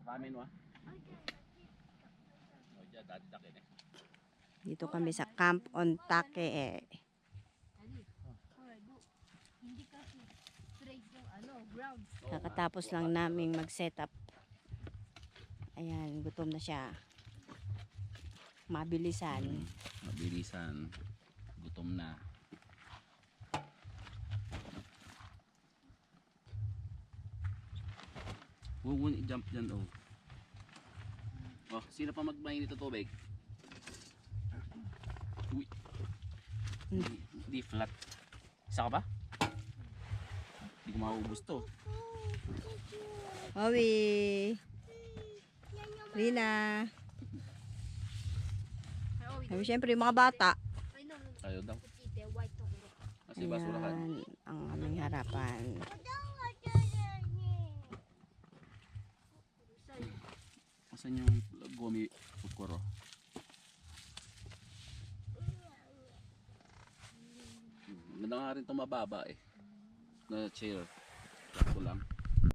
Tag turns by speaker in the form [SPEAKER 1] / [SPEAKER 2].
[SPEAKER 1] Ramen wa. Oh, diyan dati takin eh.
[SPEAKER 2] Dito kami sa Camp on Take.
[SPEAKER 3] Hindi kasi straight yung ground.
[SPEAKER 2] Kakatapos lang naming mag-setup. Ayan, gutom na siya. Mabilisan.
[SPEAKER 1] Mabilisan. Gutom na. Huwag mo i-jump dyan oh. Oh, sino pa magmainit ng tubig? Uy. Hindi flat. Isa ka ba? Hindi ko maubos to.
[SPEAKER 2] Owi! Rina! Sabi syempre yung mga bata.
[SPEAKER 1] Tayo daw. Kasi basurahan.
[SPEAKER 2] Ayan, ang aming harapan.
[SPEAKER 1] Asan yung gumi kukuro? Ganda nga rin itong mababa eh. Na chair. Ito lang.